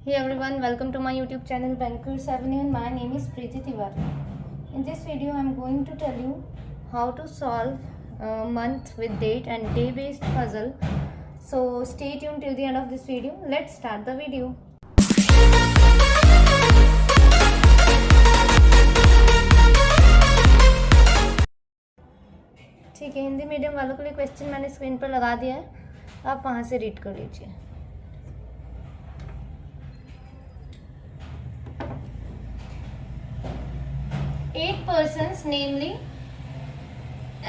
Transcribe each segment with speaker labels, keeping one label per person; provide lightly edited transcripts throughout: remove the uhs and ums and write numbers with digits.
Speaker 1: Hey everyone, welcome to my YouTube channel Bankers Avenue and my name is Preeti Tiwari. In this video I am going to tell you how to solve month with date and day based puzzle. So stay tuned till the end of this video. Let's start the video. ठीक है, Hindi medium वालों के लिए question मैंने screen पर लगा दिया है, आप वहाँ से रीड कर लीजिए. Eight persons, namely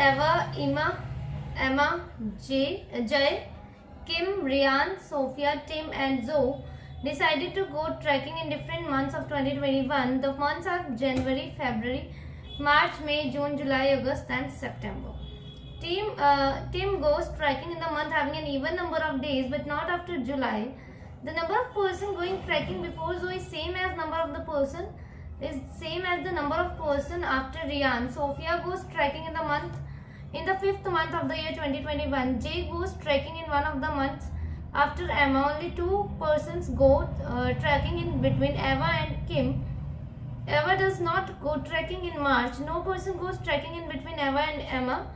Speaker 1: Eva, Emma, Jay, Kim, Ryan, Sophia, Tim, and Zoe, decided to go trekking in different months of 2021. The months are January, February, March, May, June, July, August, and September. Tim goes trekking in the month having an even number of days, but not after July. The number of person going trekking before Zoe is same as number of the person. Is same as the number of person after Ryan. Sophia goes trekking in the fifth month of the year 2021. Jay goes trekking in one of the months after Emma. Only two persons go trekking in between Eva and Kim. Eva does not go trekking in March. No person goes trekking in between Eva and Emma.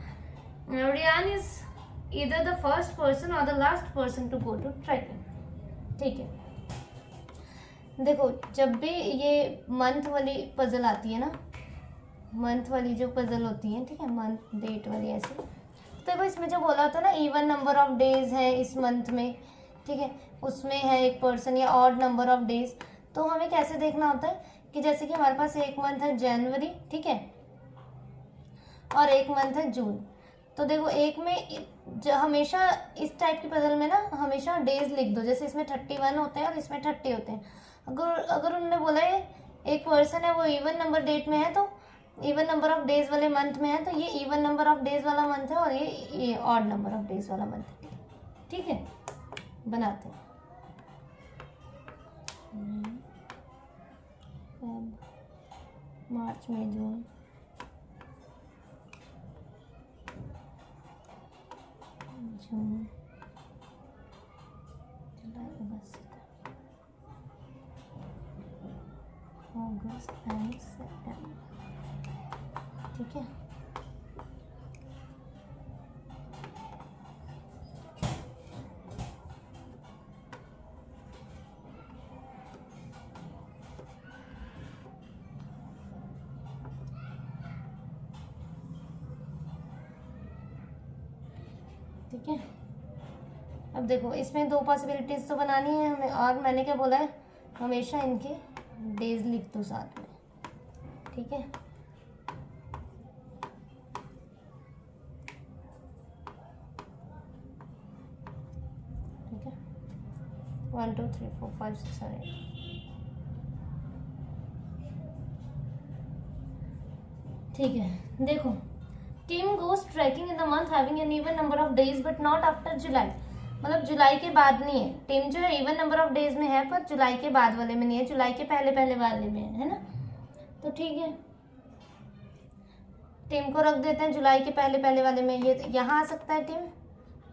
Speaker 1: Ryan is either the first person or the last person to go to trekking. ठीक है, देखो जब भी ये month वाली puzzle आती है ना, मंथ वाली जो पजल होती है, ठीक है, मंथ डेट वाली ऐसे, तो देखो इसमें जो बोला होता है ना इवन नंबर ऑफ डेज है इस मंथ में, ठीक है, उसमें है एक पर्सन या ऑड नंबर ऑफ डेज. तो हमें कैसे देखना होता है कि जैसे कि हमारे पास एक मंथ है जनवरी, ठीक है, और एक मंथ है जून. तो देखो एक में हमेशा इस टाइप की पजल में ना हमेशा डेज लिख दो. जैसे इसमें 31 होते हैं और इसमें 30 होते हैं. अगर उन्होंने बोला है एक पर्सन है वो इवन नंबर डेट में है, तो इवन नंबर ऑफ डेज वाले मंथ में है, तो ये इवन नंबर ऑफ डेज वाला मंथ है और ये ऑड नंबर ऑफ डेज वाला मंथ है. ठीक है, बनाते हैं. मार्च में जून, जून, जुलाई, अगस्त, अगस्त एंड सितंबर. ठीक है, ठीक है. अब देखो इसमें दो पॉसिबिलिटीज तो बनानी है हमें, और मैंने क्या बोला है हमेशा इनके डेज लिख दो साथ में. ठीक है, ठीक है, 1 2 3 4 5 6 7 8. ठीक है, देखो Tim goes trekking in the month having an even number of days but not after July. मतलब जुलाई के बाद नहीं है. टीम जो है इवन नंबर ऑफ डेज में है पर जुलाई के बाद वाले में नहीं है, जुलाई के पहले पहले वाले में है ना. तो ठीक है, टीम को रख देते हैं जुलाई के पहले पहले वाले में. ये यहाँ आ सकता है टीम,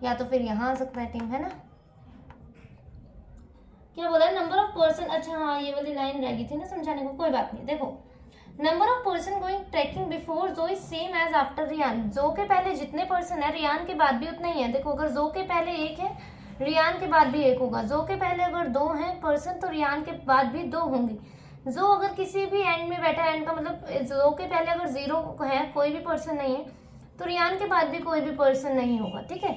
Speaker 1: या तो फिर यहाँ आ सकता है टीम, है ना. क्या बोला है नंबर ऑफ पर्सन. अच्छा हाँ, ये वाली लाइन रह गई थी ना समझाने को, कोई बात नहीं. देखो number of person going trekking before Joe is same as after Ryan. Joe के पहले जितने पर्सन है रियान के बाद भी उतना ही है. देखो अगर जो के पहले एक है रियान के बाद भी एक होगा. जो के पहले अगर दो हैं पर्सन तो रियान के बाद भी दो होंगी. जो अगर किसी भी एंड में बैठा है, एंड का मतलब जो के पहले अगर जीरो है, कोई भी पर्सन नहीं है, तो रियान के बाद भी कोई भी पर्सन नहीं होगा. ठीक है,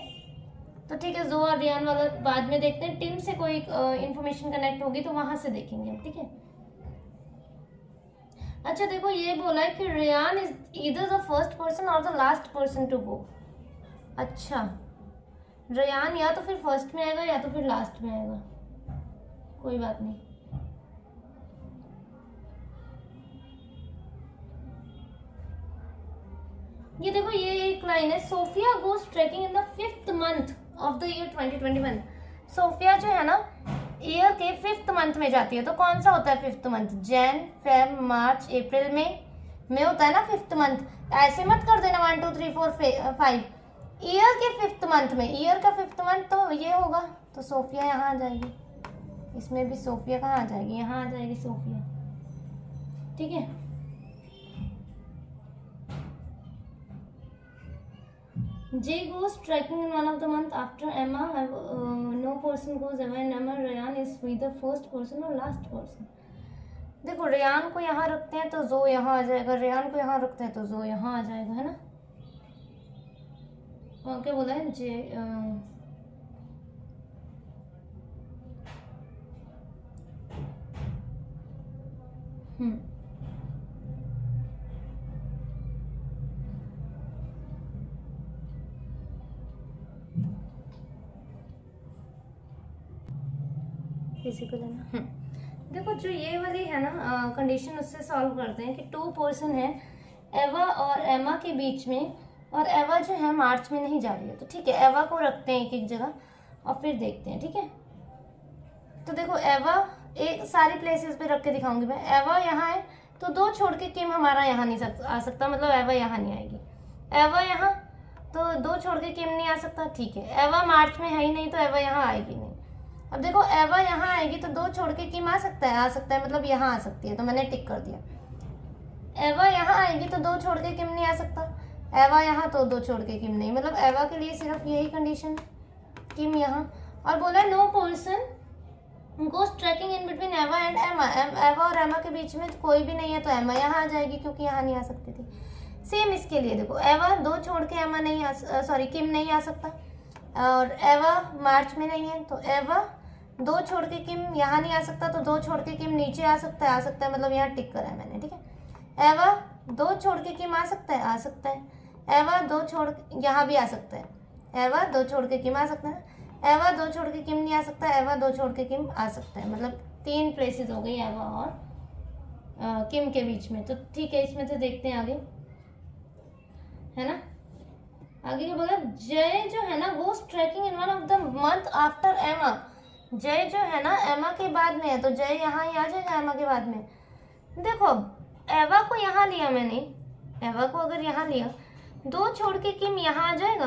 Speaker 1: तो ठीक है, जो और रियान वाला बाद में देखते हैं. टीम से कोई इंफॉर्मेशन कनेक्ट होगी तो वहां से देखेंगे हम. ठीक है, अच्छा देखो ये बोला है कि Ryan is either the first person और the last person to go. अच्छा, रियान या तो फिर फर्स्ट में आएगा या तो फिर लास्ट में आएगा, कोई बात नहीं. ये देखो ये एक लाइन है, Sophia goes trekking in the fifth month of the year 2021. Sophia जो है ना ईयर के फिफ्थ मंथ में जाती है. तो कौन सा होता है फिफ्थ मंथ? जैन, फेब, मार्च, अप्रैल, में होता है ना फिफ्थ मंथ. ऐसे मत कर देना 1 2 3 4 5. ईयर के फिफ्थ मंथ में, ईयर का फिफ्थ मंथ तो ये होगा, तो सोफिया यहाँ आ जाएगी. इसमें भी सोफिया कहाँ आ जाएगी, यहाँ आ जाएगी सोफिया, ठीक है। J goes trekking in one of the month after Emma. No person goes ever in Emma. Ryan is either first person or last person. देखो रेयान को यहाँ रखते हैं तो जो यहाँ आ जाएगा, रेयान को यहाँ रखते हैं तो जो यहाँ आ जाएगा, है ना। और क्या बोला है जे फिजिकल है ना। देखो जो ये वाली है ना कंडीशन, उससे सॉल्व करते हैं कि 2 पर्सन है एवा और एमा के बीच में, और एवा जो है मार्च में नहीं जा रही है, तो ठीक है एवा को रखते हैं एक एक जगह और फिर देखते हैं, ठीक है। तो देखो एवा एक सारी प्लेसेस पे रख के दिखाऊंगी मैं। एवा यहाँ है तो 2 छोड़ के किम हमारा यहाँ नहीं आ सकता, मतलब एवा यहाँ नहीं आएगी। एवा यहाँ तो 2 छोड़ के किम नहीं आ सकता, ठीक है। एवा मार्च में है ही नहीं तो एवा यहाँ आएगी नहीं। अब देखो एवा यहाँ आएगी तो 2 छोड़ के किम आ सकता है, मतलब यहाँ आ सकती है, तो मैंने टिक कर दिया। एवा यहाँ आएगी तो 2 छोड़ के किम नहीं आ सकता, एवा यहाँ तो 2 छोड़ के किम नहीं, मतलब एवा के लिए सिर्फ यही कंडीशन, किम यहाँ। और बोला no person goes trekking in between Ava and Emma. Ava और एमा के बीच में कोई भी नहीं है तो एमा यहाँ आ जाएगी क्योंकि यहाँ नहीं आ सकती थी। सेम इसके लिए देखो एवा 2 छोड़ के एमा नहीं किम नहीं आ सकता, और एवा मार्च में नहीं है तो एवा 2 छोड़ के किम यहाँ नहीं आ सकता, तो 2 छोड़ के किम नीचे आ सकता है, मतलब यहाँ टिक करा है मैंने, ठीक है। एवा 2 छोड़ के किम आ सकता है, एवा 2 छोड़ यहाँ भी आ सकता है, एवा 2 छोड़ के किम आ सकता है, एवा 2 छोड़ के किम नहीं आ सकता, एवा 2 छोड़ के किम आ सकता है, मतलब 3 प्लेसेस हो गई एवा और किम के बीच में। तो ठीक है, इसमें से देखते हैं आगे, है ना। आगे क्या बोला, जय जो है ना goes trekking in one of the month after Emma. Jay जो है ना एमा के बाद में है तो जय यहाँ ही आ जाएगा एमा के बाद में। देखो एवा को यहाँ लिया मैंने, एवा को अगर यहाँ लिया 2 छोड़ के किम यहाँ आ जाएगा,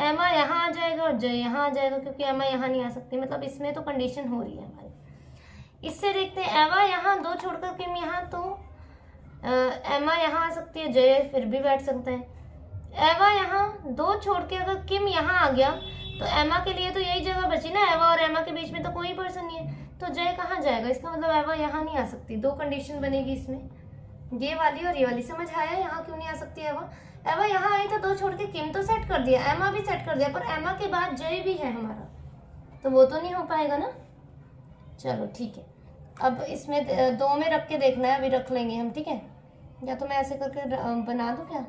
Speaker 1: एमा यहाँ आ जाएगा और जय यहाँ आ जाएगा, क्योंकि एमा यहाँ नहीं आ सकती, मतलब इसमें तो कंडीशन हो रही है हमारी। इससे देखते हैं एवा यहाँ 2 छोड़कर किम यहाँ, तो एमा यहाँ आ सकती है, जय फिर भी बैठ सकता है। एवा यहाँ 2 छोड़ के अगर किम यहाँ आ गया तो एमा के लिए तो यही जगह बची ना, एवा और एमा के बीच में तो कोई पर्सन नहीं है, तो जय कहाँ जाएगा, इसका मतलब एवा यहाँ नहीं आ सकती। 2 कंडीशन बनेगी इसमें, ये वाली और ये वाली। समझ आया यहाँ क्यों नहीं आ सकती एवा। एवा यहाँ आई तो 2 छोड़ के किम तो सेट कर दिया, एमा भी सेट कर दिया, पर एमा के बाद जय भी है हमारा, तो वो तो नहीं हो पाएगा ना। चलो ठीक है, अब इसमें 2 में रख के देखना है, अभी रख लेंगे हम, ठीक है। या तो मैं ऐसे करके बना दूं क्या,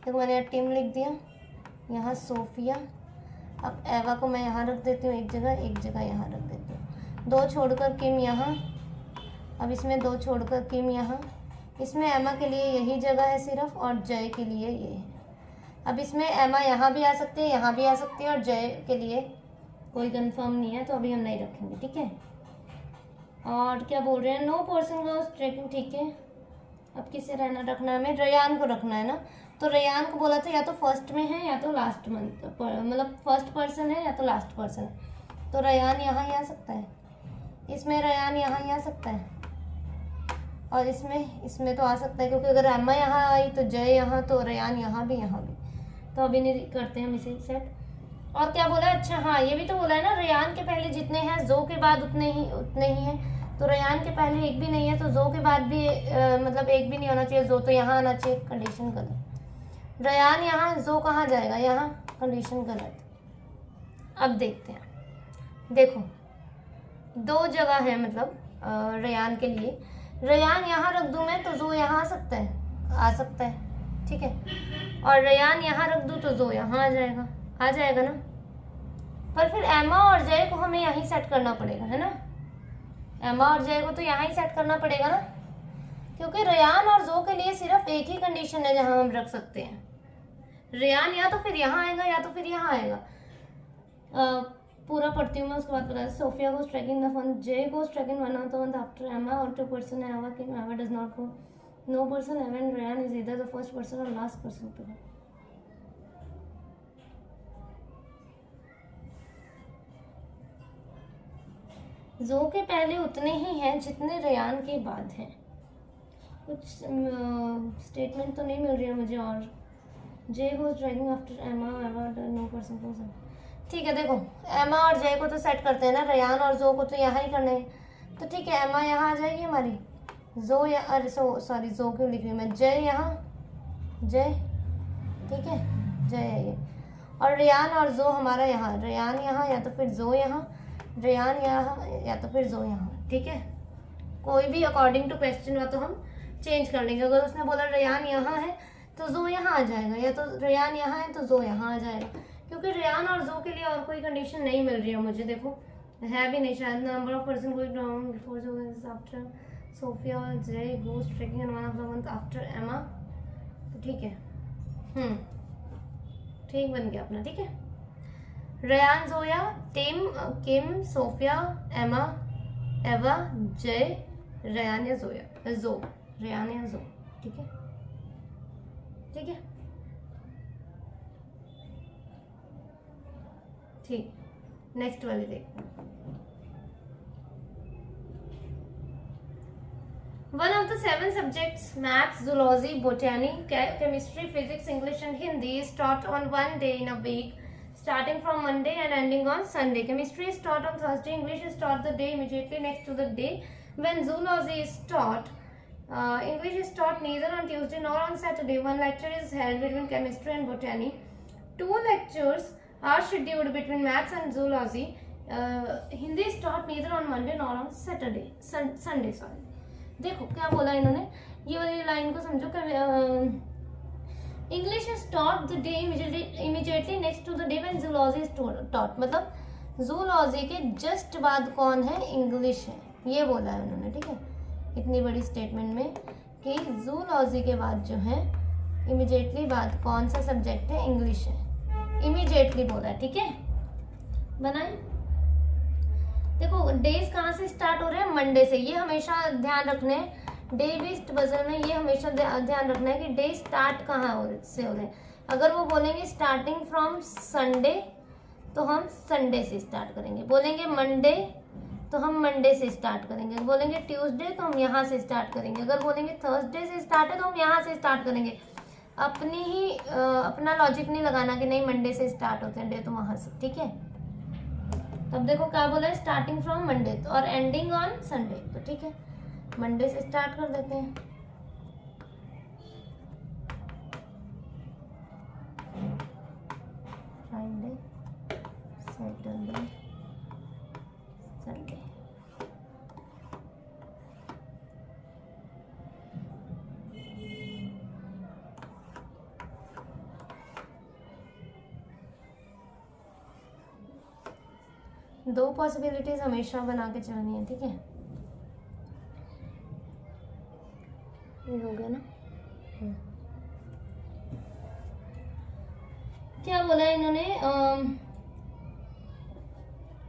Speaker 1: देखो मैंने टीम लिख दिया, यहाँ सोफिया। अब एवा को मैं यहाँ रख देती हूँ एक जगह यहाँ रख देती हूँ। 2 छोड़कर किम यहाँ, अब इसमें 2 छोड़कर किम यहाँ, इसमें एमा के लिए यही जगह है सिर्फ, और जय के लिए ये है। अब इसमें एमा यहाँ भी आ सकती है, यहाँ भी आ सकती है, और जय के लिए कोई कंफर्म नहीं है, तो अभी हम नहीं रखेंगे, ठीक है। और क्या बोल रहे हैं, नो पर्सन गोस ट्रैकिंग, ठीक है। अब किसे रखना है हमें, रेयान को रखना है ना, तो रेयान को बोला था या तो फर्स्ट में है या तो लास्ट मंथ, मतलब फर्स्ट पर्सन है या तो लास्ट पर्सन है, तो रेयान यहाँ ही आ सकता है, इसमें रेयान यहाँ ही आ सकता है, और इसमें तो आ सकता है, क्योंकि अगर एमा यहाँ आई तो जय यहाँ, तो रेयान यहाँ भी। तो अभी नहीं करते हम इसे सेट। और क्या बोला, अच्छा हाँ ये भी तो बोला है ना, रेयान के पहले जितने हैं जो के बाद उतने ही हैं, तो रेयान के पहले एक भी नहीं है, तो जो के बाद भी मतलब एक भी नहीं होना चाहिए, जो तो यहाँ आना चाहिए, कंडीशन गलत। रेयान यहाँ, जो कहाँ जाएगा, यहाँ, कंडीशन गलत। अब देखते हैं, देखो 2 जगह है मतलब रेयान के लिए, रेयान यहाँ रख दूँ मैं तो जो यहाँ आ सकता है, ठीक है। और रेयान यहाँ रख दूँ तो जो यहाँ आ जाएगा ना। पर फिर एमा और जय को हमें यहीं सेट करना पड़ेगा, है ना। एमा और जय को तो यहाँ ही सेट करना पड़ेगा ना, क्योंकि रेयान और जो के लिए सिर्फ एक ही कंडीशन है जहाँ हम रख सकते हैं। रेयान या तो फिर यहाँ आएगा या तो फिर यहाँ आएगा। पूरा पढ़ती हूँ मैं, उसके बाद बता। Sophia goes trekking the fun, Jay goes trekking one of the month after Emma, और 2 person Eva Kim, Eva does not go, no person Eva and Ryan is either the first person और last person to go. Joe के पहले उतने ही हैं जितने Ryan के बाद हैं। कुछ स्टेटमेंट तो नहीं मिल रही है मुझे। और जे गोज ड्राइविंग आफ्टर एमा, एमा नो पर्सन पर्सन। ठीक है, देखो एमा और जे को तो सेट करते हैं ना, रेयान और जो को तो यहाँ ही करना है। तो ठीक है, एमा यहाँ आ जाएगी हमारी, जो या अरे सॉरी जो क्यों लिख रही हूँ मैं, जय यहाँ, जय, ठीक है जय है ये। और रेयान और जो हमारा यहाँ, रेयान यहाँ या तो फिर जो यहाँ, रेयान यहाँ या तो फिर जो यहाँ, ठीक है। कोई भी अकॉर्डिंग टू क्वेश्चन हो तो हम चेंज कर लेंगे। अगर उसने बोला रेयान यहाँ है तो जो यहाँ आ जाएगा, या तो रेयान यहाँ है तो जो यहाँ आ जाएगा, क्योंकि रेयान और जो के लिए और कोई कंडीशन नहीं मिल रही है मुझे। देखो है भी नहीं शायद। Number of person going down before जो आफ्टर सोफिया, जय goes trekking and one of the month after एमा। तो ठीक है, ठीक बन गया अपना, ठीक है। रेयान, जोया, टिम, किम, सोफिया, एमा, एवा, जय, रेयान या जोया, जो, रेयान या जो, ठीक है, ठीक है, ठीक। नेक्स्ट वाली देखते हैं। One of the 7 subjects, maths, zoology, botany, chemistry, physics, English and Hindi, is taught on one day in a week, starting from Monday and ending on Sunday. Chemistry is taught on Thursday. English is taught the day immediately next to the day when zoology is taught. English is taught neither on Tuesday nor on Saturday. One lecture is held between chemistry and botany. 2 lectures are scheduled between maths and zoology. Hindi is taught neither on Monday nor on Sunday. Sorry. देखो क्या बोला इन्होंने, ये वाली line को समझो। English is taught the day immediately next to the day when zoology is taught, मतलब zoology के जस्ट बाद कौन है, इंग्लिश है, ये बोला है उन्होंने, ठीक है। इतनी बड़ी स्टेटमेंट में कि जूलॉजी के बाद जो है इमीडिएटली बाद कौन सा सब्जेक्ट है, इंग्लिश है, इमीडिएटली बोला है, ठीक है। बनाए देखो डेज कहाँ से स्टार्ट हो रहे हैं, मंडे से। ये हमेशा ध्यान रखना है डे बेस्ड पजल में, ये हमेशा ध्यान रखना है कि डे स्टार्ट कहाँ से हो रहे हैं। अगर वो बोलेंगे स्टार्टिंग फ्रॉम संडे तो हम संडे से स्टार्ट करेंगे, बोलेंगे मंडे तो हम मंडे से स्टार्ट करेंगे, बोलेंगे ट्यूसडे तो हम यहाँ से स्टार्ट करेंगे, अगर बोलेंगे थर्सडे से स्टार्ट है तो हम यहाँ से स्टार्ट करेंगे। अपनी ही अपना लॉजिक नहीं लगाना कि नहीं मंडे से स्टार्ट होते हैं डे तो वहाँ से, ठीक है। तब देखो क्या बोला है, स्टार्टिंग फ्रॉम मंडे और एंडिंग ऑन संडे, तो ठीक है मंडे से स्टार्ट कर देते हैं। Friday, Saturday, Sunday. दो पॉसिबिलिटीज हमेशा बना के चलनी है, ठीक है। ये हो गया ना। क्या बोला इन्होंने,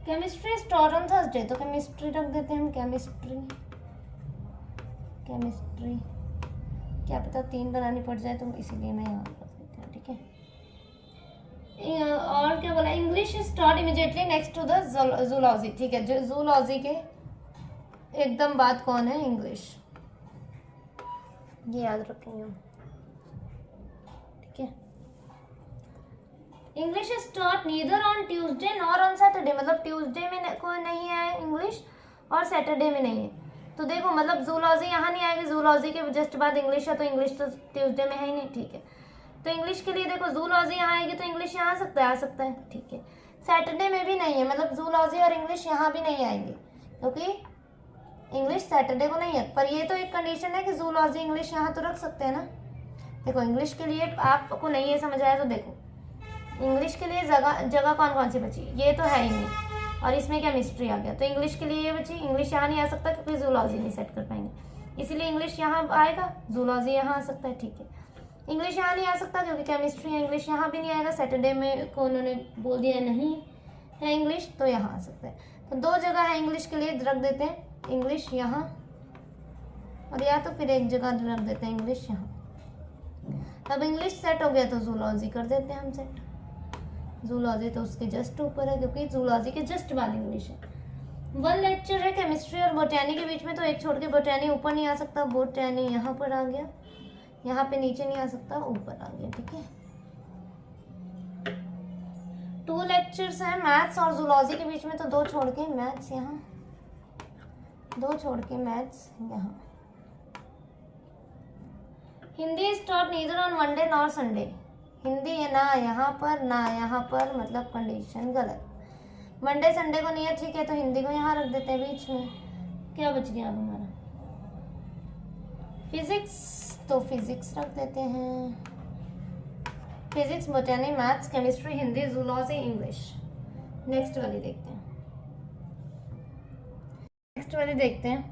Speaker 1: केमिस्ट्री स्टार्ट ऑन थर्सडे, तो केमिस्ट्री रख देते हैं हम, केमिस्ट्री, केमिस्ट्री। क्या पता 3 बनानी पड़ जाए तो इसीलिए मैं यहाँ कर देती हूँ, ठीक है। और क्या बोला, English start immediately next to the zoology, ठीक है। जूलॉजी के एकदम बाद कौन है, इंग्लिश, ये याद रखेंगे हम, ठीक है। English start neither on Tuesday nor on Saturday, मतलब ट्यूसडे में कोई नहीं है इंग्लिश और सैटरडे में नहीं है। तो देखो मतलब जूलॉजी यहाँ नहीं आएगी, जूलॉजी के जस्ट बाद इंग्लिश है, तो इंग्लिश तो ट्यूसडे में है ही नहीं, ठीक है। तो इंग्लिश के लिए देखो जूलॉजी यहाँ आएगी तो इंग्लिश यहाँ आ सकता है, ठीक है। सैटरडे में भी नहीं है, मतलब जूलॉजी और इंग्लिश यहाँ भी नहीं आएंगे क्योंकि इंग्लिश सैटरडे को नहीं है। पर ये तो एक कंडीशन है कि जूलॉजी इंग्लिश यहाँ तो रख सकते हैं ना। देखो इंग्लिश के लिए आपको नहीं ये समझ आया तो देखो इंग्लिश के लिए जगह कौन कौन सी बची, ये तो है ही नहीं, और इसमें केमिस्ट्री आ गया, तो इंग्लिश के लिए ये बची। इंग्लिश यहाँ नहीं आ सकता क्योंकि जूलॉजी नहीं सेट कर पाएंगे, इसीलिए इंग्लिश यहाँ आएगा, जूलॉजी यहाँ आ सकता है, ठीक है। इंग्लिश यहाँ नहीं आ सकता क्योंकि केमिस्ट्री है, इंग्लिश यहाँ भी नहीं आएगा, सैटरडे में को उन्होंने बोल दिया नहीं है इंग्लिश, तो यहाँ आ सकता है। तो 2 जगह है इंग्लिश के लिए, रख देते हैं इंग्लिश यहाँ, और या तो फिर एक जगह रख देते हैं इंग्लिश यहाँ। अब इंग्लिश सेट हो गया तो जूलॉजी कर देते हैं हम सेट। जूलॉजी तो उसके जस्ट ऊपर है क्योंकि जूलॉजी के जस्ट बाद इंग्लिश है। वन लेक्चर है केमिस्ट्री और बोटैनी के बीच में, तो एक छोड़ के बोटैनी ऊपर नहीं आ सकता, बोटैनी यहाँ पर आ गया, यहाँ पे नीचे नहीं आ सकता, ऊपर आ गया, ठीक है। 2 लेक्चर्स हैं मैथ्स और जूलॉजी के बीच में, तो 2 छोड़ के मैथ्स यहाँ, 2 छोड़ के मैथ्स यहाँ। Hindi is taught neither on Monday nor Sunday, Hindi है ना यहाँ पर ना यहाँ पर, मतलब कंडीशन गलत। मंडे संडे को नहीं है, ठीक है, तो हिंदी को यहाँ रख देते हैं बीच में। क्या बच गया अब हमारा? फिजिक्स, तो फिजिक्स रख देते हैं। Physics, botany, maths, chemistry, Hindi, zoology, English. Next वाली देखते हैं, नेक्स्ट वाली देखते हैं।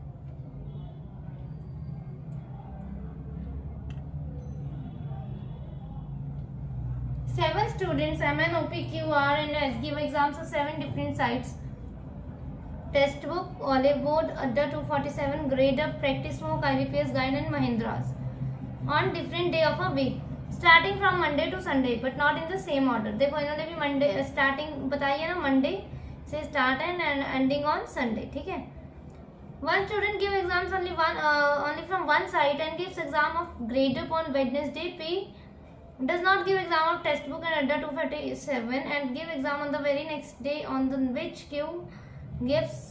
Speaker 1: Seven students MN, OP, QR and S give exams of 7 different sites. Textbook, Olive Board, Adda 247, Grade Up, Practice Smoke, IBPS Guide and Mahindras on different day of a week, starting from Monday to Sunday, but not in the same order. देखो इन्होंने भी Monday starting बताई है ना, Monday से start and ending on Sunday, ठीक है। One student give exams only from one site and gives exam of Grade Up on Wednesday. P does not give exam of textbook and Adda 247 and give exam on the very next day, on the which Q gives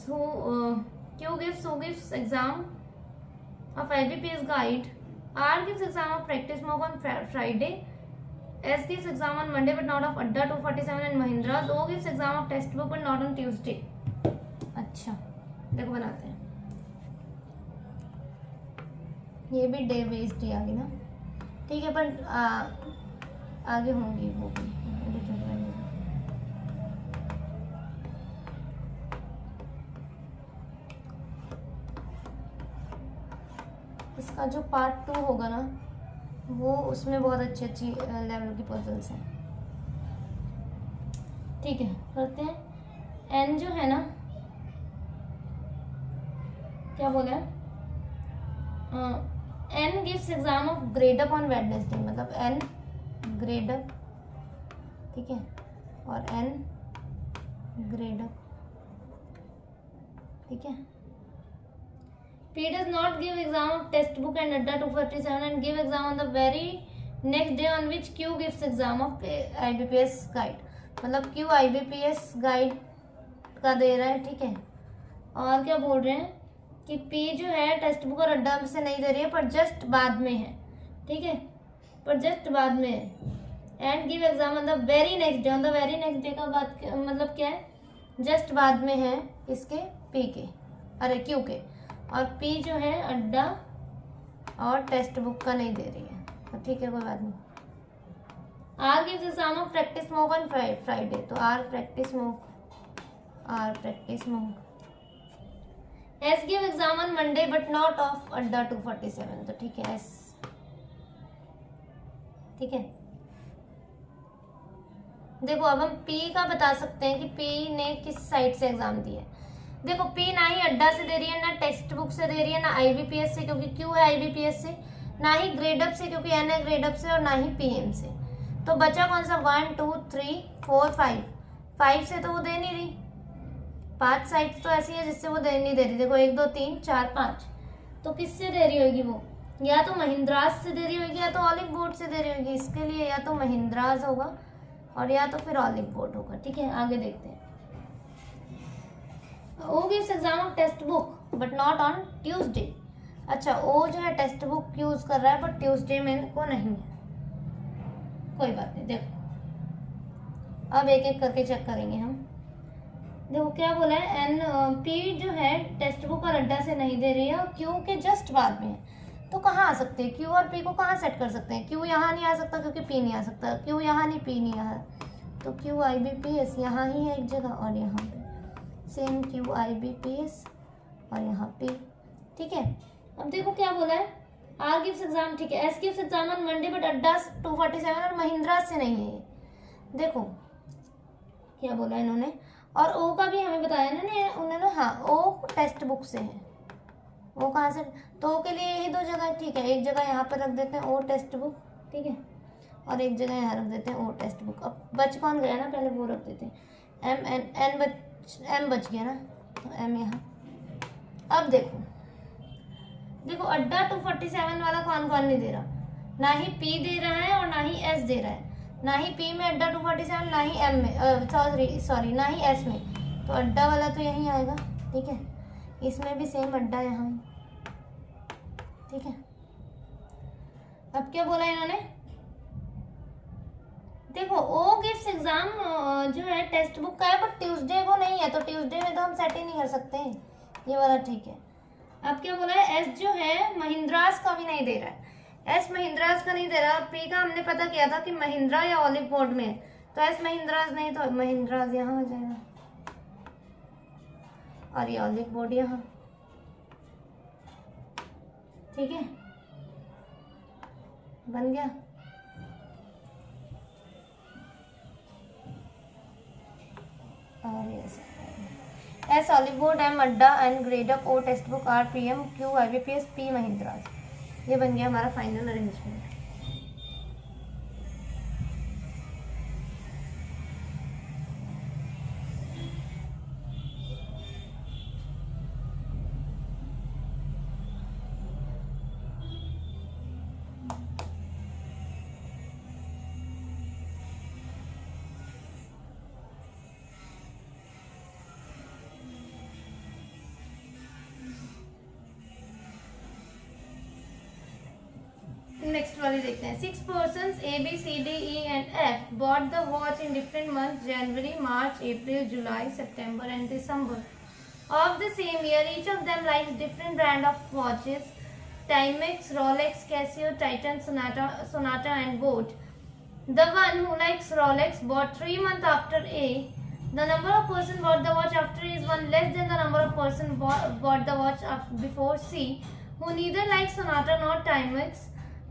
Speaker 1: exam of IBPS guide. R gives exam of practice mock on Friday. S gives exam on Monday but not of Adda 247 and Mahindra. O gives exam of textbook but not on Tuesday. अच्छा देखो बनाते हैं, ये भी day based ही आ गई ना, ठीक है, पर आगे होंगी वो भी। इसका जो पार्ट 2 होगा ना, वो उसमें बहुत अच्छी अच्छी लेवल की पजल्स हैं, ठीक है, करते हैं। एन जो है ना, क्या बोला है, N gives exam of grade up on Wednesday, मतलब एन ग्रेड अप, ठीक है, और एन ग्रेड अप, ठीक है। P does not give exam of textbook and Adda 247 and give exam on the very next day on which Q gives exam of IBPS guide, मतलब Q IBPS guide का दे रहा है, ठीक है। और क्या बोल रहे हैं कि P जो है टेक्स्ट बुक और अड्डा से नहीं दे रही है, पर जस्ट बाद में है, ठीक है, पर जस्ट बाद में है। And give exam on the very next day, on the very next day का बात मतलब क्या है, जस्ट बाद में है इसके P के, अरे Q के, और P जो है अड्डा और टेक्स्ट बुक का नहीं दे रही है, तो ठीक है, कोई बात नहीं। R gives exam of practice mock on Friday, तो R practice mock, R practice mock. S give exam on Monday but not of Adda 247, तो ठीक है, S, ठीक है। देखो अब हम P का बता सकते हैं कि P ने किस साइट से एग्जाम दिया है। देखो P ना ही अड्डा से दे रही है, ना टेक्स्ट बुक से दे रही है, ना IBPS से क्योंकि Q है IBPS से, ना ही ग्रेड अप से क्योंकि N है ग्रेड अप से, और ना ही PM से। तो बचा कौन सा, 1 2 3 4 5, 5 से तो वो दे नहीं रही, 5 साइट तो ऐसी है जिससे वो दे नहीं दे रही। देखो 1 2 3 4 5, तो किससे दे रही होगी वो, या तो महिंद्रास से दे रही होगी या तो ऑलिव बोर्ड से दे रही होगी। इसके लिए या तो महिंद्रास होगा और या तो फिर ऑलिव बोर्ड होगा, ठीक है। आगे देखते हैं। O gives exam of text book but not on Tuesday. अच्छा, O जो है टेक्स्ट बुक यूज कर रहा है बट ट्यूसडे में को नहीं है, कोई बात नहीं। देखो अब एक एक करके चेक करेंगे हम। देखो क्या बोला है, एन P जो है टेक्स्ट बुक और अड्डा से नहीं दे रही है और Q के जस्ट बाद में है, तो कहाँ आ सकते हैं, Q और P को कहाँ सेट कर सकते हैं। Q यहाँ नहीं आ सकता क्योंकि P नहीं आ सकता, Q यहाँ नहीं, P नहीं यहाँ, तो Q IBPS यहाँ ही है एक जगह, और यहाँ पे सेम Q IBPS और यहाँ P, ठीक है। अब देखो क्या बोला है, R गिव्स एग्जाम, ठीक है, S gives exam on Monday but अड्डा 247 और महिंद्रा से नहीं है। देखो क्या बोला इन्होंने, और O का भी हमें बताया ना उन्होंने, हाँ O टेक्स्ट बुक से है, O कहाँ से, तो O के लिए यही 2 जगह, ठीक है। एक जगह यहाँ पर रख देते हैं O टेक्स्ट बुक, ठीक है, और एक जगह यहाँ रख देते हैं O टेक्स्ट बुक। अब बच कौन गया ना, पहले वो रख देते हैं M बच गया ना, तो m यहाँ। अब देखो अड्डा 247 वाला कौन कौन नहीं दे रहा, ना ही p दे रहा है और ना ही s दे रहा है, ना ही p में अड्डा 247, ना ही m में सॉरी ना ही s में, तो अड्डा वाला तो यहीं आएगा। ठीक है, इसमें भी सेम अड्डा यहाँ। ठीक है, अब क्या बोला इन्होंने, देखो ओ गिव्स एग्जाम जो है टेक्स्ट बुक का है, बट ट्यूसडे को नहीं है, तो ट्यूसडे में तो हम सेट ही नहीं कर सकते हैं, ये वाला ठीक है। अब क्या बोला है, एस जो है महिंद्रास का भी नहीं दे रहा है, एस महिंद्रास का नहीं दे रहा। पी का हमने पता किया था कि महिंद्रा या ऑलिव बोर्ड में, तो एस महिंद्रास नहीं, तो महिंद्रास यहाँ आ जाएगा और ये ऑलिव बोर्ड यहाँ। ठीक है, बन गया। और S Oliveboard, M Adda and Gradeup, O textbook, R PM, Q IBPS, P Mahindras. ये बन गया हमारा फाइनल अरेंजमेंट। नेक्स्ट वाली देखते हैं। 6 persons A B C D E and F bought the watch in different months, January, March, April, July, September and December of the same year. Each of them likes different brand of watches: Timex, Rolex, Casio, Titan, Sonata and Boat. The one who likes Rolex bought 3 months after A. The number of person bought the watch after A is 1 less than the number of person bought the watch before C, who neither likes Sonata nor Timex.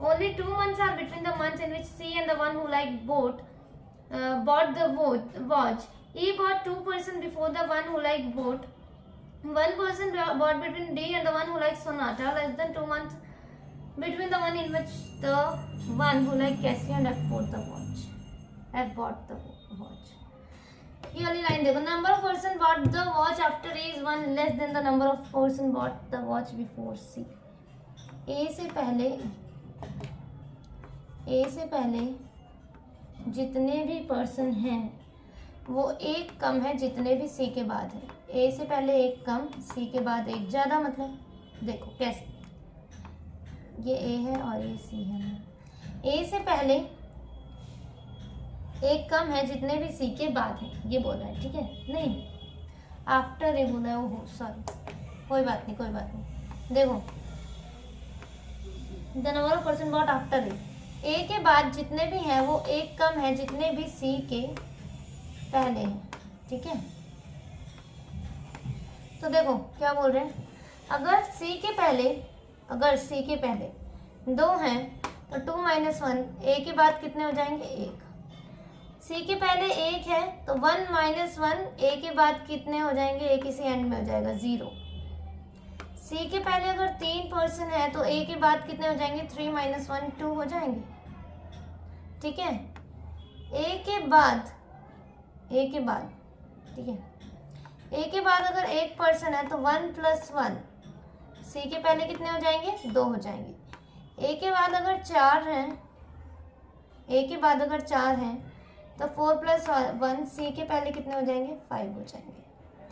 Speaker 1: Only 2 months are between the months in which C and the one who liked boat bought the watch. E bought 2 persons before the one who liked boat. 1 person bought between D and the one who liked Sonata, less than 2 months between the one in which the one who liked Casio and F bought the watch. ये वाली line देखो, number of person bought the watch after A is 1 less than the number of person bought the watch before C. A से पहले जितने भी person हैं वो एक कम है जितने भी सी के बाद है। ए से पहले एक कम, सी के बाद एक ज़्यादा, मतलब देखो कैसे, ये ए है और ये सी है। ए से पहले एक कम है जितने भी सी के बाद है, ये बोल रहा है। ठीक है, नहीं आफ्टर ए बोला है, ओहो सॉरी, कोई बात नहीं। देखो the number of person bought after A के बाद जितने भी हैं वो एक कम है जितने भी सी के पहले हैं। ठीक है, तो देखो क्या बोल रहे हैं, अगर सी के पहले 2 हैं तो 2 - 1, ए के बाद कितने हो जाएंगे 1। सी के पहले 1 है तो 1 - 1 ए के बाद कितने हो जाएंगे, ए किसी एंड में हो जाएगा 0। सी के पहले अगर 3 पर्सन है तो ए के बाद कितने हो जाएंगे, 3 - 1 2 हो जाएंगे। ठीक है, ए के बाद ठीक है, ए के बाद अगर 1 पर्सन है तो 1 + 1, सी के पहले कितने हो जाएंगे 2 हो जाएंगे। ए के बाद अगर 4 हैं तो 4 + 1, सी के पहले कितने हो जाएंगे 5 हो जाएंगे।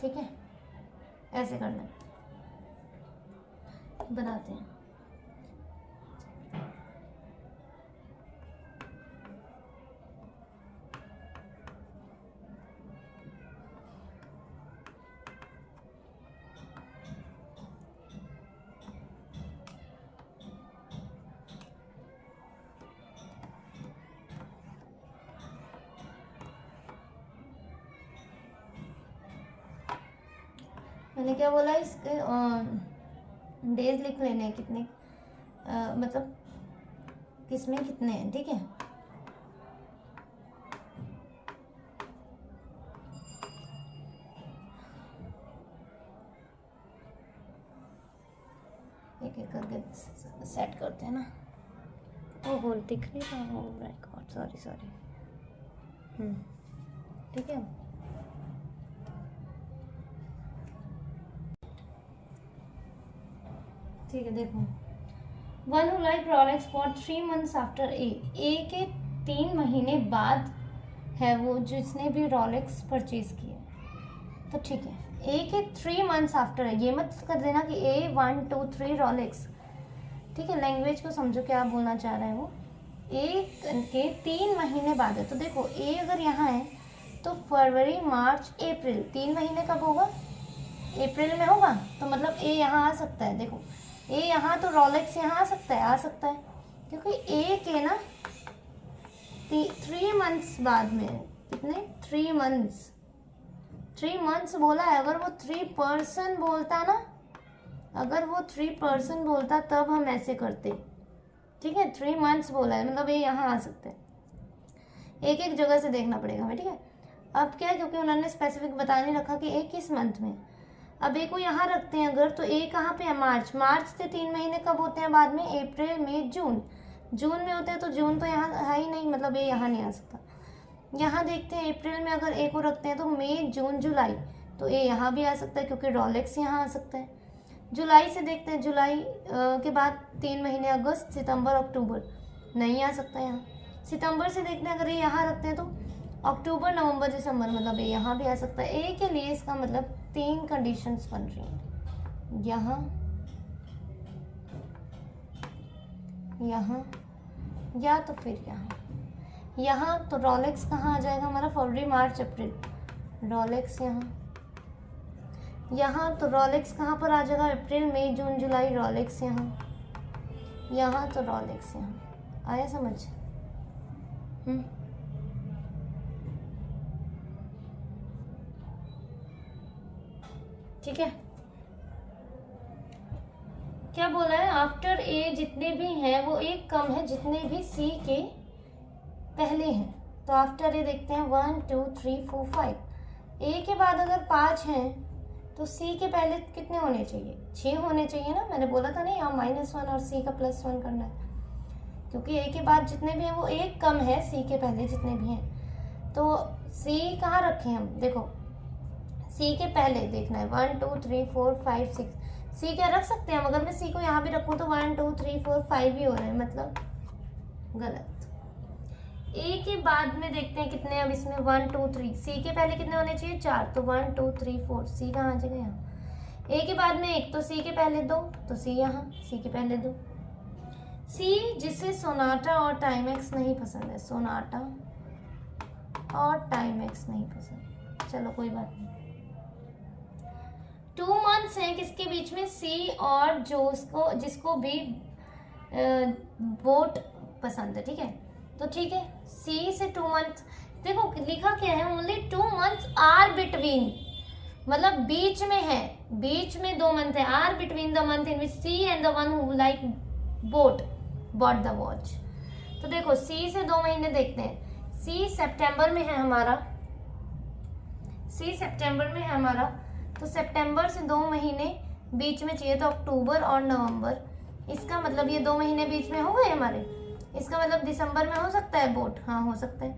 Speaker 1: ठीक है, ऐसे करना है, बनाते हैं। मैंने क्या बोला, इसके डेज लिख लेने हैं कितने, मतलब किसमें कितने हैं। ठीक है, एक एक करके सेट करते हैं ना। ओहो दिख नहीं रहा, ओह माय गॉड, सॉरी। ठीक है, ठीक है, देखो one who like Rolex for 3 months after A के 3 महीने बाद है वो जिसने भी रोलेक्स परचेज किया। तो ठीक है, ए के 3 months आफ्टर है, ये मत कर देना कि ए 1 2 3 रोलेक्स। ठीक है, लैंग्वेज को समझो क्या बोलना चाह रहे हैं वो। ए के 3 महीने बाद है, तो देखो ए अगर यहाँ है तो फरवरी मार्च अप्रैल 3 महीने कब होगा? अप्रैल में होगा। तो मतलब ए यहाँ आ सकता है। देखो ए यहाँ, तो रोलेक्स यहाँ आ सकता है क्योंकि ए के ना 3 months बाद में, कितने 3 months बोला है। अगर वो 3% बोलता ना, अगर वो 3% बोलता तब हम ऐसे करते। ठीक है, 3 months बोला है मतलब ये यहाँ आ सकते हैं। एक एक जगह से देखना पड़ेगा हमें। ठीक है, अब क्या है, क्योंकि उन्होंने स्पेसिफिक बता नहीं रखा कि ए किस मंथ में। अब ए को यहाँ रखते हैं अगर, तो ए कहाँ पे है? मार्च से 3 महीने कब होते हैं बाद में? अप्रैल मई जून में होते हैं। तो जून तो यहाँ है ही नहीं, मतलब ए यहाँ नहीं आ सकता। यहाँ देखते हैं अप्रैल में अगर ए को रखते हैं तो मई जून जुलाई, तो ए यहाँ भी आ सकता है क्योंकि रोलेक्स यहाँ आ सकता है। जुलाई से देखते हैं, जुलाई के बाद 3 महीने अगस्त सितंबर अक्टूबर, नहीं आ सकता यहाँ। सितंबर से देखते हैं, अगर ये यहाँ रखते हैं तो अक्टूबर नवंबर दिसंबर, मतलब ये यहाँ भी आ सकता है। ए के लिए इसका मतलब 3 कंडीशंस बन रही हैं, यहाँ या तो फिर यहाँ। तो रोलेक्स कहाँ आ जाएगा हमारा? फरवरी मार्च अप्रैल, रोलेक्स यहाँ तो रोलेक्स कहाँ पर आ जाएगा? अप्रैल मई जून जुलाई, रोलेक्स यहाँ तो रोलेक्स यहाँ। आया समझ? ठीक है, क्या बोला है? आफ्टर ए जितने भी हैं वो एक कम है जितने भी सी के पहले हैं। तो आफ्टर ए देखते हैं 1 2 3 4 5। ए के बाद अगर 5 हैं तो सी के पहले कितने होने चाहिए? 6 होने चाहिए ना। मैंने बोला था नहीं, यहाँ -1 और सी का +1 करना है, क्योंकि ए के बाद जितने भी हैं वो एक कम है सी के पहले जितने भी हैं। तो सी कहाँ रखें हम? देखो सी के पहले देखना है 1 2 3 4 5 6। सी क्या रख सकते हैं हम? अगर मैं सी को यहाँ भी रखूँ तो 1 2 3 4 5 ही हो रहे हैं, मतलब गलत। ए के बाद में देखते हैं कितने, अब इसमें 1 2 3। सी के पहले कितने होने चाहिए? 4, तो 1 2 3 4। सी कहाँ आ जाएगा? यहाँ। ए के बाद में 1, तो सी के पहले 2, तो सी यहाँ, सी के पहले 2। सी जिसे सोनाटा और टाइमेक्स नहीं पसंद है, सोनाटा और टाइमेक्स नहीं पसंद, चलो कोई बात नहीं। 2 months हैं किसके बीच में? सी और जिसको भी बोट पसंद है। ठीक है, तो ठीक है, सी से 2 months। देखो लिखा क्या है? ओनली 2 months आर बिटवीन, मतलब बीच में है, बीच में 2 month है। R between the month in which C and the one who like bought the watch. तो देखो सी से 2 महीने देखते हैं। सी सितंबर में है हमारा, तो सितंबर से 2 महीने बीच में चाहिए, तो अक्टूबर और नवंबर। इसका मतलब ये 2 महीने बीच में हो गए हमारे। इसका मतलब दिसंबर में हो सकता है बोट, हाँ हो सकता है।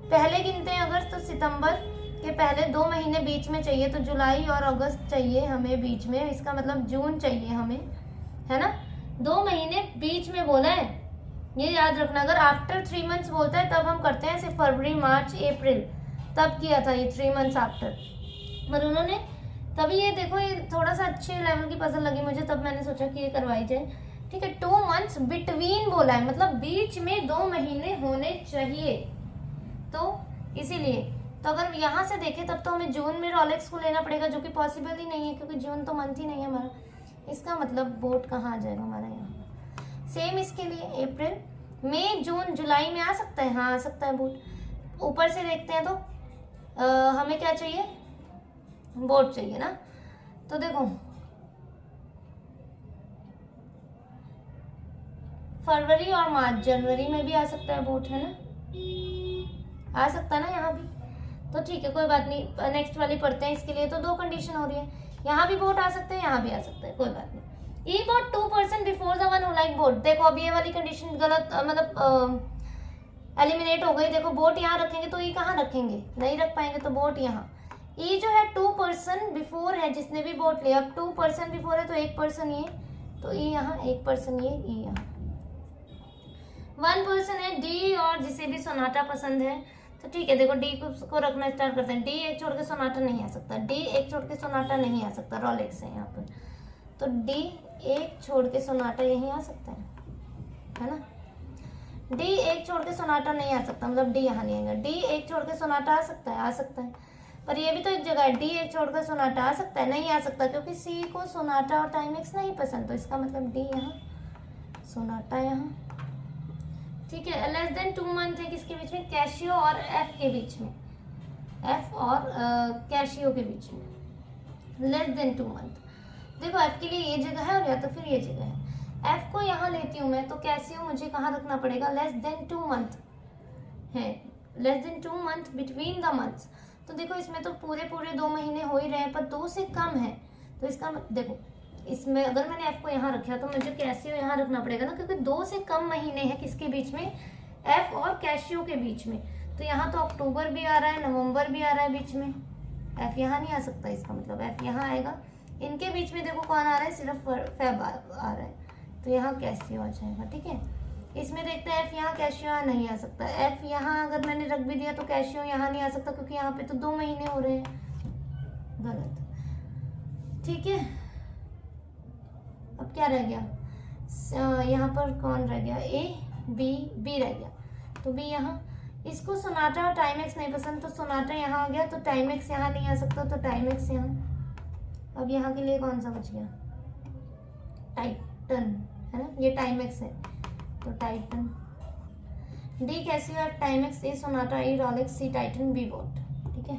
Speaker 1: पहले गिनते हैं अगर, तो सितंबर के पहले 2 महीने बीच में चाहिए, तो जुलाई और अगस्त चाहिए हमें बीच में। इसका मतलब जून चाहिए हमें, है ना। 2 महीने बीच में बोला है, ये याद रखना। अगर आफ्टर 3 months बोलता है तब हम करते हैं सिर्फ फरवरी मार्च अप्रैल, तब किया था ये 3 months आफ्टर। पर उन्होंने तभी, ये देखो ये थोड़ा सा अच्छे लेवल की पजल लगी मुझे, तब मैंने सोचा कि ये करवाई जाए। ठीक है, 2 months बिटवीन बोला है, मतलब बीच में 2 महीने होने चाहिए, तो इसीलिए। तो अगर यहाँ से देखें तब तो हमें जून में रोलेक्स को लेना पड़ेगा, जो कि पॉसिबल ही नहीं है क्योंकि जून तो मंथ ही नहीं है हमारा। इसका मतलब बोट कहाँ आ जाएगा हमारा? यहाँ। सेम इसके लिए अप्रैल मई जून जुलाई में आ सकता है, हाँ आ सकता है बोट। ऊपर से देखते हैं तो हमें क्या चाहिए? बोट चाहिए ना। तो देखो फरवरी और मार्च, जनवरी में भी आ सकता है बोट, है ना, आ सकता है ना यहाँ भी। तो ठीक है, कोई बात नहीं, नेक्स्ट वाली पढ़ते हैं। इसके लिए तो 2 कंडीशन हो रही है, यहाँ भी बोट आ सकते हैं, यहाँ भी आ सकता है, कोई बात नहीं। E bought 2% before the one who like boAt. देखो अब ये वाली कंडीशन गलत, मतलब एलिमिनेट हो गई। देखो बोट यहाँ रखेंगे तो ई कहाँ रखेंगे? नहीं रख पाएंगे, तो बोट यहाँ। ई जो है 2% बिफोर है, जिसने भी बोट लिया। अब 2% बिफोर है तो 1% ये, तो ई यहाँ, एक पर्सन ये, ई यहाँ। वन पर्सन है डी और जिसे भी सोनाटा पसंद है, तो ठीक है। देखो डी को रखना स्टार्ट करते हैं। डी एक छोड़ के सोनाटा नहीं आ सकता, डी एक छोड़ के सोनाटा नहीं आ सकता, रोलेक्स है यहाँ पर। तो डी एक छोड़ के सोनाटा यहीं आ सकता है ना। डी एक छोड़ के सोनाटा नहीं आ सकता, मतलब डी यहाँ नहीं आएगा। डी एक छोड़ के सोनाटा आ सकता है, आ सकता है, पर ये भी तो एक जगह है। डी एक छोड़ कर सोनाटा आ सकता है, नहीं आ सकता, क्योंकि सी को सोनाटा और टाइमेक्स नहीं पसंद। तो इसका मतलब डी यहाँ, सोनाटा यहाँ, ठीक है। लेस देन 2 मंथ है किसके बीच में, कैशियो और एफ के बीच में, एफ और कैशियो के बीच में, लेस देन 2 मंथ। देखो एफ के लिए ये जगह है और या तो फिर ये जगह है। एफ को यहाँ लेती हूँ मैं, तो कैशियो मुझे कहाँ रखना पड़ेगा, लेस देन 2 मंथ है, less than 2 month between the months. तो देखो इसमें तो पूरे 2 महीने हो ही रहे हैं, पर 2 से कम है। तो इसका देखो इसमें अगर मैंने एफ को यहाँ रखा तो मुझे कैशियो यहाँ रखना पड़ेगा ना, क्योंकि 2 से कम महीने हैं किसके बीच में, एफ और कैशियो के बीच में। तो यहाँ तो अक्टूबर भी आ रहा है, नवंबर भी आ रहा है बीच में, एफ यहाँ नहीं आ सकता। इसका मतलब एफ यहाँ आएगा। इनके बीच में देखो कौन आ रहा है, सिर्फ फेब आ रहा है, तो यहाँ कैशियो आ जाएगा, ठीक है। इसमें देखते हैं एफ यहाँ, कैशियो यहाँ नहीं आ सकता। एफ यहाँ अगर मैंने रख भी दिया तो कैशियो यहाँ नहीं आ सकता, क्योंकि यहाँ पे तो 2 महीने हो रहे हैं, गलत, ठीक है। अब क्या रह गया, यहाँ पर कौन रह गया, ए बी, बी रह गया। तो बी यहाँ, इसको सोनाटा और टाइमेक्स नहीं पसंद, तो सोनाटा यहाँ आ गया, तो टाइमेक्स यहाँ नहीं आ सकता, तो टाइमेक्स यहाँ। अब यहाँ के लिए कौन सा बच गया, टाइटन है ना, ये टाइमेक्स है, तो Titan. D Casio, F Timex, A Sonata, E Rolex, C Titan, B boAt, ठीक है।